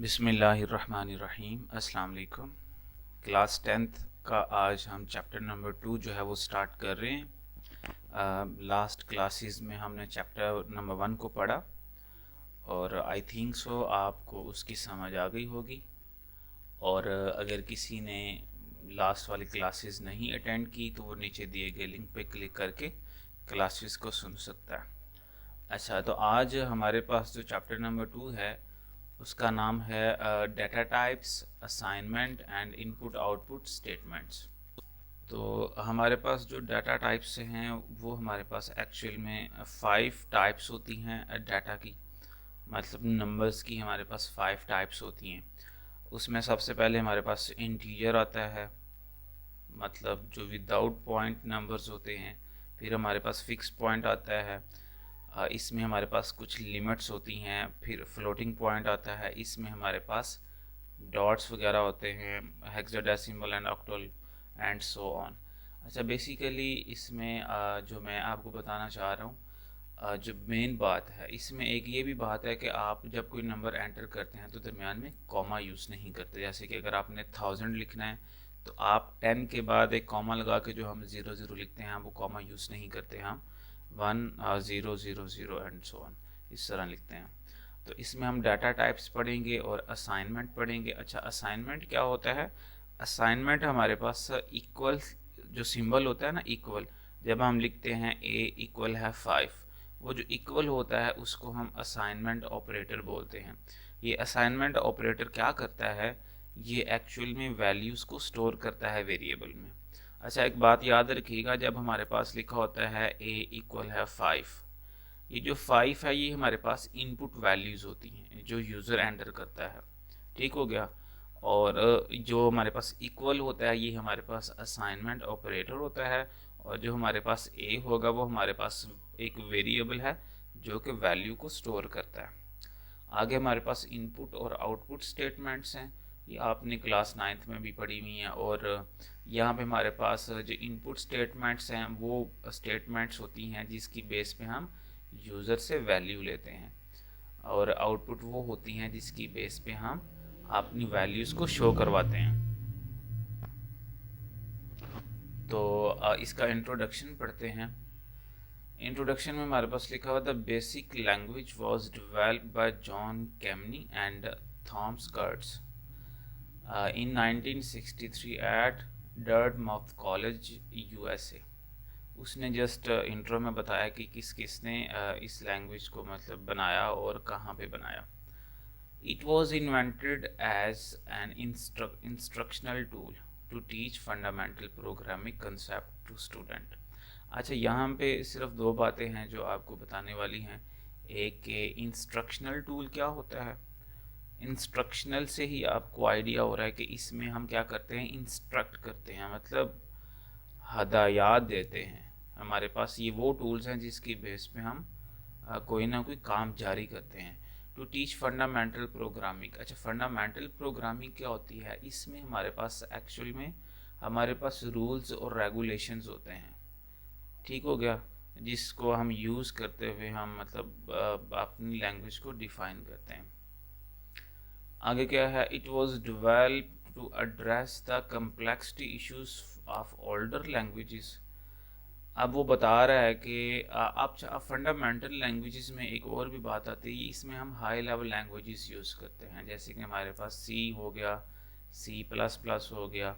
बिस्मिल्लाहिर्रहमानिर्रहीम। अस्सलाम वालेकुम। क्लास 10th का आज हम चैप्टर नंबर 2 जो है वो स्टार्ट कर रहे हैं। लास्ट क्लासेस में हमने चैप्टर नंबर 1 को पढ़ा और आई थिंक सो आपको उसकी समझ आ गई होगी। और अगर किसी ने लास्ट वाली क्लासेस नहीं अटेंड की तो वो नीचे दिए गए लिंक पे क्लिक करके क्लासेस को सुन सकता है। अच्छा, तो आज हमारे पास जो चैप्टर नंबर 2 है उसका नाम है data types, assignment and input output statements. तो हमारे पास जो डाटा टाइप्स हैं वो हमारे पास एक्चुअल में 5 टाइप्स होती हैं डाटा की, मतलब नंबर्स की हमारे पास 5 टाइप्स होती हैं। उसमें सबसे पहले हमारे पास इंटीजर आता है, मतलब जो विदाउट पॉइंट नंबर्स होते हैं। फिर हमारे पास फिक्स पॉइंट आता है, इसमें हमारे पास कुछ लिमिट्स होती हैं। फिर फ्लोटिंग पॉइंट आता है, इसमें हमारे पास डॉट्स वगैरह होते हैं, hexadecimal and octal and so on. अच्छा, बेसिकली इसमें जो मैं आपको बताना चाह रहा हूँ, जो मेन बात है इसमें एक ये भी बात है कि आप जब कोई नंबर एंटर करते हैं तो दरमियान में कॉमा यूज़ नहीं करते। जैसे कि अगर आपने 1000 लिखना है तो आप 10 के बाद एक कॉमा लगा के जो हम 00 लिखते हैं वो कॉमा यूज़ नहीं करते, हम 1000 एंड सो ऑन इस तरह लिखते हैं। तो इसमें हम डाटा टाइप्स पढ़ेंगे और असाइनमेंट पढ़ेंगे। अच्छा, असाइनमेंट क्या होता है? असाइनमेंट हमारे पास इक्वल जो सिंबल होता है ना, इक्वल, जब हम लिखते हैं a इक्वल है 5, वो जो इक्वल होता है उसको हम असाइनमेंट ऑपरेटर बोलते हैं। ये असाइनमेंट ऑपरेटर क्या करता है? ये एक्चुअल में वैल्यूज़ को स्टोर करता है वेरिएबल में। अच्छा, एक बात याद रखिएगा, जब हमारे पास लिखा होता है a इक्वल है 5, ये जो 5 है ये हमारे पास इनपुट वैल्यूज़ होती हैं जो यूज़र एंटर करता है। ठीक हो गया। और जो हमारे पास इक्वल होता है ये हमारे पास असाइनमेंट ऑपरेटर होता है। और जो हमारे पास ए होगा वो हमारे पास एक वेरिएबल है जो कि वैल्यू को स्टोर करता है। आगे हमारे पास इनपुट और आउटपुट स्टेटमेंट्स हैं, ये आपने क्लास 9th में भी पढ़ी हुई हैं। और यहाँ पे हमारे पास जो इनपुट स्टेटमेंट्स हैं वो स्टेटमेंट्स होती हैं जिसकी बेस पे हम यूज़र से वैल्यू लेते हैं, और आउटपुट वो होती हैं जिसकी बेस पे हम अपनी वैल्यूज़ को शो करवाते हैं। तो इसका इंट्रोडक्शन पढ़ते हैं। इंट्रोडक्शन में हमारे पास लिखा हुआ the BASIC language was developed by John Kemeny and Thomas Kurtz in 1963 at Dartmouth College, USA. उसने जस्ट इंट्रो में बताया कि किसने इस लैंग्वेज को मतलब बनाया और कहाँ पे बनाया। It was invented as an instructional tool to teach fundamental programming concept to student। अच्छा, यहाँ पे सिर्फ दो बातें हैं जो आपको बताने वाली हैं। एक के इंस्ट्रक्शनल टूल क्या होता है। इंस्ट्रक्शनल से ही आपको आइडिया हो रहा है कि इसमें हम क्या करते हैं, इंस्ट्रक्ट करते हैं, मतलब हदायत देते हैं। हमारे पास ये वो टूल्स हैं जिसकी बेस पे हम कोई ना कोई काम जारी करते हैं। To teach fundamental programming. अच्छा, फंडामेंटल प्रोग्रामिंग क्या होती है? इसमें हमारे पास एक्चुअल में हमारे पास रूल्स और रेगुलेशंस होते हैं। ठीक हो गया, जिसको हम यूज़ करते हुए हम मतलब अपनी लैंग्वेज को डिफाइन करते हैं। आगे क्या है? It was developed to address the complexity issues of older languages. अब वो बता रहा है कि अब फंडामेंटल लैंग्वेजेस में एक और भी बात आती है, इसमें हम हाई लेवल लैंग्वेजेस यूज़ करते हैं। जैसे कि हमारे पास सी हो गया, C++ हो गया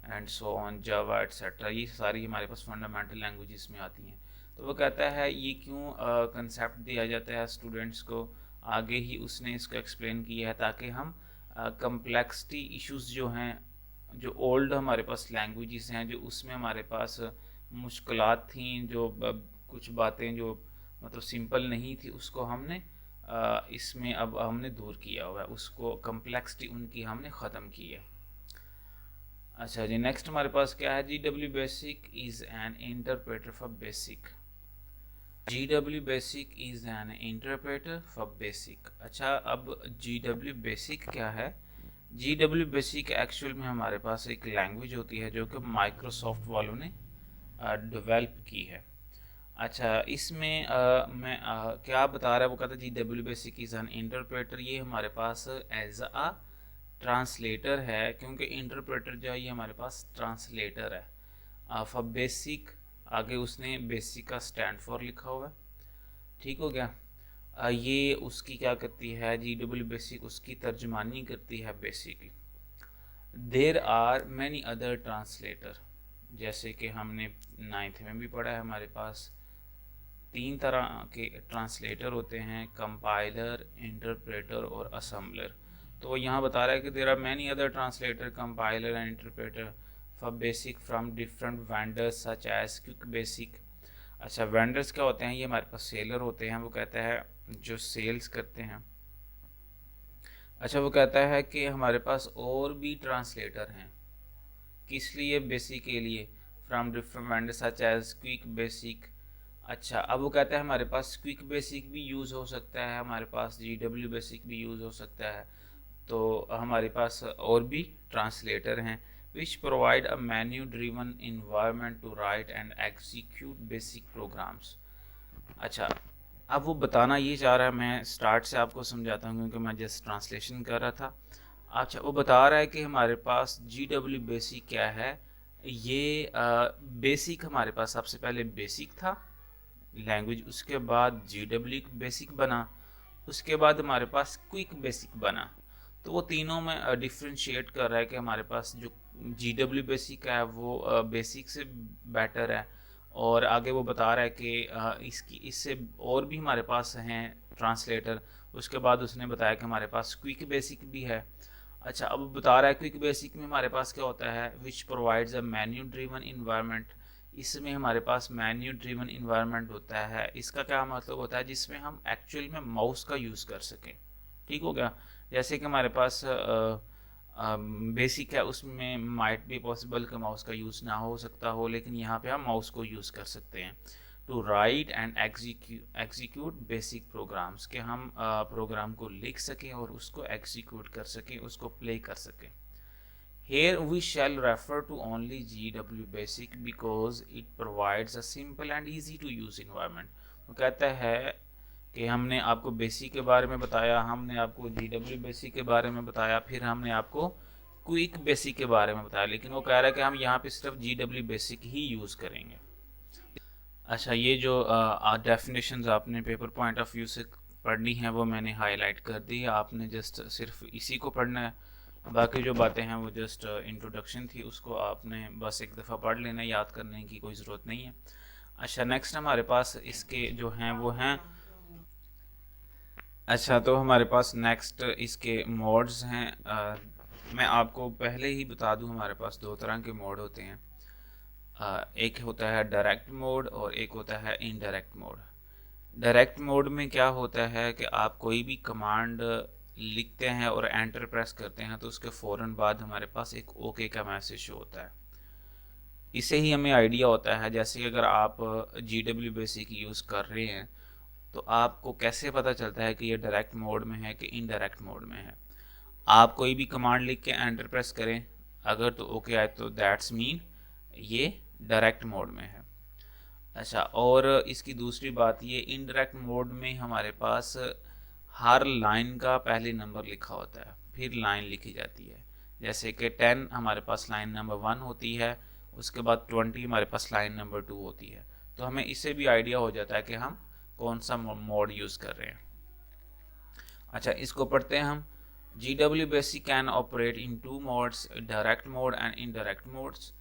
and so on, Java etcetera, ये सारी हमारे पास फंडामेंटल लैंग्वेजेस में आती हैं। तो वो कहता है ये क्यों कंसेप्ट दिया जाता है स्टूडेंट्स को, आगे ही उसने इसको एक्सप्लेन किया है ताकि हम कम्प्लेक्सिटी इश्यूज जो हैं, जो ओल्ड हमारे पास लैंग्वेजेस हैं, जो उसमें हमारे पास मुश्किलात थी, जो कुछ बातें जो मतलब सिंपल नहीं थी, उसको हमने इसमें अब हमने दूर किया हुआ है, उसको कम्प्लेक्सिटी उनकी हमने ख़त्म की है। अच्छा जी, नेक्स्ट हमारे पास क्या है? GW basic is an interpreter for basic. GW basic is an interpreter for basic. अच्छा, अब GW बेसिक क्या है? GW बेसिक एक्चुअल में हमारे पास एक लैंग्वेज होती है जो कि माइक्रोसॉफ्ट वालों ने डेवलप की है। अच्छा, इसमें मैं क्या बता रहा है, वो कहता है जी W basic is an interpreter. ये हमारे पास एज अ ट्रांसलेटर है, क्योंकि इंटरप्रेटर जो है ये हमारे पास ट्रांसलेटर है। फॉर बेसिक, आगे उसने बेसिक का स्टैंड फॉर लिखा हुआ है, ठीक हो गया। ये उसकी क्या करती है, जी डब्ल्यू बेसिक उसकी तर्जमानी करती है बेसिक की। There are many other translator, जैसे कि हमने नाइन्थ में भी पढ़ा है, हमारे पास तीन तरह के ट्रांसलेटर होते हैं, कंपाइलर, इंटरप्रेटर और असेंबलर। तो वो यहाँ बता रहा है कि there are many other translator, compiler and interpreter for BASIC from different vendors such as Quick BASIC. अच्छा, वेंडर्स क्या होते हैं, ये हमारे पास सेलर होते हैं, वो कहता है जो सेल्स करते हैं। अच्छा, वो कहता है कि हमारे पास और भी ट्रांसलेटर हैं, किस लिए, बेसिक के लिए, from different vendors such as Quick BASIC. अच्छा, अब वो कहता है हमारे पास क्विक बेसिक भी यूज़ हो सकता है, हमारे पास जी डब्ल्यू बेसिक भी यूज़ हो सकता है। तो हमारे पास और भी ट्रांसलेटर हैं which provide a menu driven environment to write and execute BASIC programs. अच्छा, अब वो बताना ये चाह रहा है, मैं स्टार्ट से आपको समझाता हूँ क्योंकि मैं जस्ट ट्रांसलेशन कर रहा था। अच्छा, वो बता रहा है कि हमारे पास जी डब्ल्यू बेसिक क्या है। ये बेसिक हमारे पास सबसे पहले बेसिक था लैंग्वेज, उसके बाद जी डब्ल्यू बेसिक बना, उसके बाद हमारे पास क्विक बेसिक बना। तो वो तीनों में डिफ्रेंशिएट कर रहा है कि हमारे पास जो जी डब्ल्यू बेसिक है वो बेसिक से बेटर है। और आगे वो बता रहा है कि इसकी इससे और भी हमारे पास हैं ट्रांसलेटर। उसके बाद उसने बताया कि हमारे पास क्विक बेसिक भी है। अच्छा, अब बता रहा है क्विक बेसिक में हमारे पास क्या होता है, which provides a menu driven environment. इसमें हमारे पास मेन्यू ड्रिवन इन्वायरमेंट होता है, इसका क्या मतलब होता है, जिसमें हम एक्चुअल में माउस का यूज़ कर सकें, ठीक हो गया। जैसे कि हमारे पास बेसिक है, उसमें माइट भी पॉसिबल कि माउस का यूज़ ना हो सकता हो, लेकिन यहाँ पे हम माउस को यूज़ कर सकते हैं to write and execute BASIC programs, के हम प्रोग्राम को लिख सकें और उसको एग्जीक्यूट कर सकें, उसको प्ले कर सकें। Here we shall refer to only GW Basic because it provides a simple and easy to use environment। वो कहता है कि हमने आपको बेसिक के बारे में बताया, हमने आपको GW बेसिक के बारे में बताया, फिर हमने आपको क्विक बेसिक के बारे में बताया, लेकिन वो कह रहा है कि हम यहाँ पे सिर्फ GW बेसिक ही यूज़ करेंगे। अच्छा, ये जो डेफिनेशंस आपने पेपर पॉइंट ऑफ व्यू से पढ़नी है वो मैंने हाईलाइट कर दी है, आपने जस्ट सिर्फ इसी को पढ़ना है। बाकी जो बातें हैं वो जस्ट इंट्रोडक्शन थी, उसको आपने बस एक दफ़ा पढ़ लेना, याद करने की कोई ज़रूरत नहीं है। अच्छा, नेक्स्ट हमारे पास इसके जो हैं वो हैं, अच्छा तो हमारे पास नेक्स्ट इसके मोड्स हैं। मैं आपको पहले ही बता दूं, हमारे पास दो तरह के मोड होते हैं। एक होता है डायरेक्ट मोड और एक होता है इनडायरेक्ट मोड। डायरेक्ट मोड में क्या होता है कि आप कोई भी कमांड लिखते हैं और एंटर प्रेस करते हैं तो उसके फ़ौरन बाद हमारे पास एक ओके का मैसेज शो होता है। इससे ही हमें आइडिया होता है, जैसे कि अगर आप जी डब्ल्यू बेसिक यूज़ कर रहे हैं तो आपको कैसे पता चलता है कि ये डायरेक्ट मोड में है कि इनडायरेक्ट मोड में है। आप कोई भी कमांड लिख के एंटर प्रेस करें, अगर तो ओके आए तो दैट्स मीन ये डायरेक्ट मोड में है। अच्छा, और इसकी दूसरी बात, ये इनडायरेक्ट मोड में हमारे पास हर लाइन का पहले नंबर लिखा होता है, फिर लाइन लिखी जाती है। जैसे कि 10 हमारे पास लाइन नंबर 1 होती है, उसके बाद 20 हमारे पास लाइन नंबर 2 होती है। तो हमें इससे भी आइडिया हो जाता है कि हम कौन सा मोड यूज़ कर रहे हैं। अच्छा, इसको पढ़ते हैं हम। GW Basic can operate in two modes, direct mode and indirect modes.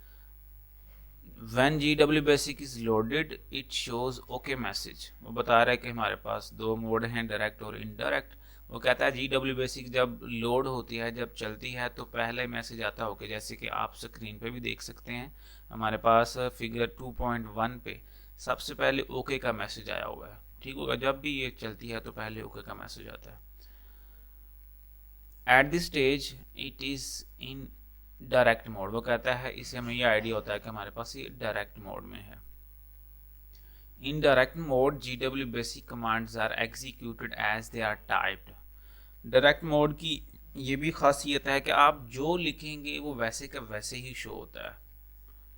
When GW Basic is loaded, it shows OK message। वो बता रहा है कि हमारे पास दो मोड हैं, डायरेक्ट और इनडायरेक्ट। वो कहता है GW Basic जब लोड होती है, जब चलती है तो पहले मैसेज आता है OK, जैसे कि आप स्क्रीन पे भी देख सकते हैं हमारे पास फिगर 2.1 पे सबसे पहले OK का मैसेज आया हुआ है, ठीक होगा। जब भी ये चलती है तो पहले OK का मैसेज आता है। At this stage it is in direct mode. वो कहता है इससे हमें ये आइडिया होता है कि हमारे पास ये डायरेक्ट मोड में है। In direct mode GW BASIC commands are executed as they are typed. Direct mode की ये भी खासियत है कि आप जो लिखेंगे वो वैसे का वैसे ही शो होता है,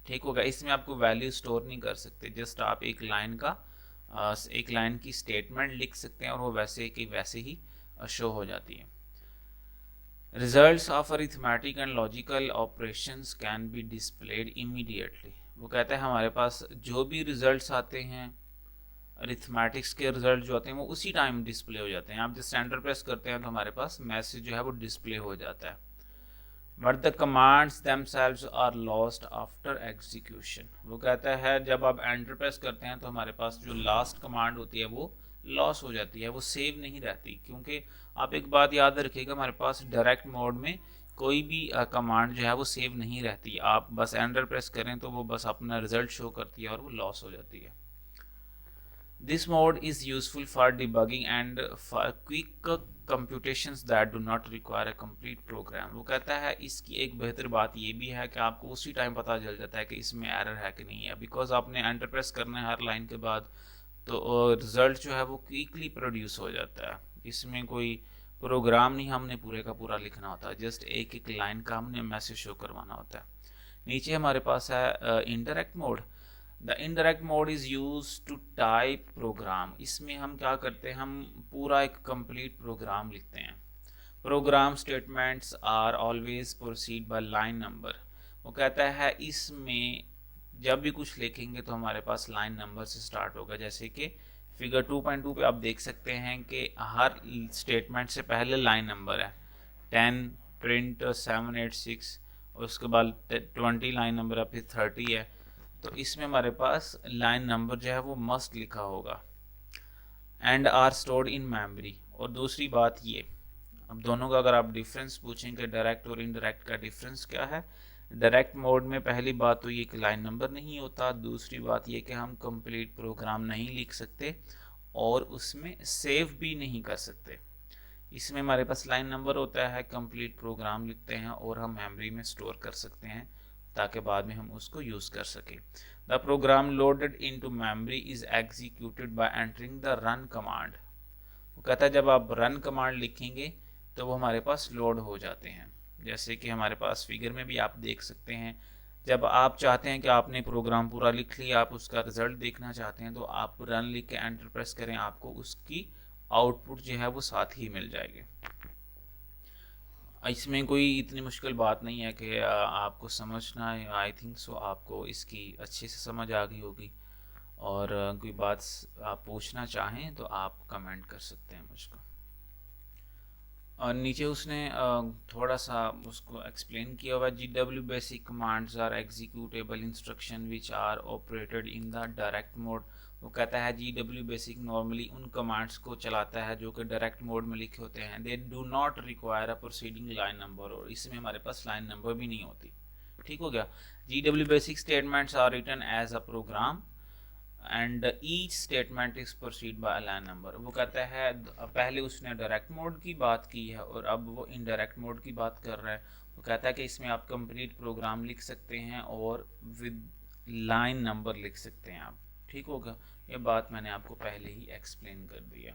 ठीक होगा। इसमें आपको वैल्यू स्टोर नहीं कर सकते, जस्ट आप एक लाइन का एक लाइन की स्टेटमेंट लिख सकते हैं और वो वैसे कि वैसे ही शो हो जाती है। Results of arithmetic and logical operations can be displayed immediately. वो कहता है हमारे पास जो भी रिजल्ट्स आते हैं, अरिथमेटिक्स के रिजल्ट जो आते हैं वो उसी टाइम डिस्प्ले हो जाते हैं। आप जब एंटर प्रेस करते हैं तो हमारे पास मैसेज जो है वो डिस्प्ले हो जाता है। But the commands themselves are lost after execution. वो कहता है जब आप एंटर प्रेस करते हैं तो हमारे पास जो लास्ट कमांड होती है वो लॉस हो जाती है, वो सेव नहीं रहती। क्योंकि आप एक बात याद रखिएगा, हमारे पास डायरेक्ट मोड में कोई भी कमांड जो है वो सेव नहीं रहती। आप बस एंटर प्रेस करें तो वो बस अपना रिजल्ट शो करती है और वो लॉस हो जाती है। This mode is useful for debugging and for quick computations that do not require a complete program। वो कहता है इसकी एक बेहतर बात ये भी है कि आपको उसी टाइम पता चल जाता है कि इसमें एरर है कि नहीं है, बिकॉज आपने एंटर प्रेस करना है हर लाइन के बाद, तो रिजल्ट जो है वो क्विकली प्रोड्यूस हो जाता है। इसमें कोई प्रोग्राम नहीं हमने पूरे का पूरा लिखना होता, जस्ट एक एक लाइन का हमने मैसेज शो करवाना होता है। नीचे हमारे पास है indirect mode. The indirect mode is use to type program. इसमें हम क्या करते हैं, हम पूरा एक कंप्लीट प्रोग्राम लिखते हैं। Program statements are always proceed by line number. वो कहता है इसमें जब भी कुछ लिखेंगे तो हमारे पास लाइन नंबर से स्टार्ट होगा। जैसे कि फिगर 2.2 पे आप देख सकते हैं कि हर स्टेटमेंट से पहले लाइन नंबर है 10 प्रिंट 786, उसके बाद 20 लाइन नंबर है, फिर 30 है। तो इसमें हमारे पास लाइन नंबर जो है वो मस्ट लिखा होगा। And are stored in memory. और दूसरी बात ये, अब दोनों का अगर आप डिफरेंस पूछेंगे डायरेक्ट और इनडायरेक्ट का डिफरेंस क्या है, डायरेक्ट मोड में पहली बात तो ये कि लाइन नंबर नहीं होता, दूसरी बात ये कि हम कंप्लीट प्रोग्राम नहीं लिख सकते और उसमें सेव भी नहीं कर सकते। इसमें हमारे पास लाइन नंबर होता है, कंप्लीट प्रोग्राम लिखते हैं और हम मेमोरी में स्टोर कर सकते हैं ताकि बाद में हम उसको यूज़ कर सकें। The program loaded into memory is executed by entering the run command. वो कहता है जब आप रन कमांड लिखेंगे तो वो हमारे पास लोड हो जाते हैं। जैसे कि हमारे पास फिगर में भी आप देख सकते हैं, जब आप चाहते हैं कि आपने प्रोग्राम पूरा लिख लिया, आप उसका रिजल्ट देखना चाहते हैं, तो आप रन लिख के एंटर प्रेस करें, आपको उसकी आउटपुट जो है वो साथ ही मिल जाएगी। इसमें कोई इतनी मुश्किल बात नहीं है कि आपको समझना है। आई थिंक सो आपको इसकी अच्छे से समझ आ गई होगी, और कोई बात आप पूछना चाहें तो आप कमेंट कर सकते हैं मुझको। और नीचे उसने थोड़ा सा उसको एक्सप्लेन किया हुआ, GW BASIC commands are executable instruction which are operated in the direct mode. वो कहता है GW बेसिक नॉर्मली उन कमांड्स को चलाता है जो कि डायरेक्ट मोड में लिखे होते हैं। They do not require a proceeding line number, और इसमें हमारे पास लाइन नंबर भी नहीं होती। ठीक हो गया। GW BASIC statements are written as a program and each statement is proceed by line number. वो कहता है पहले उसने डायरेक्ट मोड की बात की है और अब वो इनडायरेक्ट मोड की बात कर रहा है। वो कहता है कि इसमें आप कंप्लीट प्रोग्राम लिख सकते हैं और विद लाइन नंबर लिख सकते हैं आप। ठीक होगा, ये बात मैंने आपको पहले ही एक्सप्लेन कर दी है।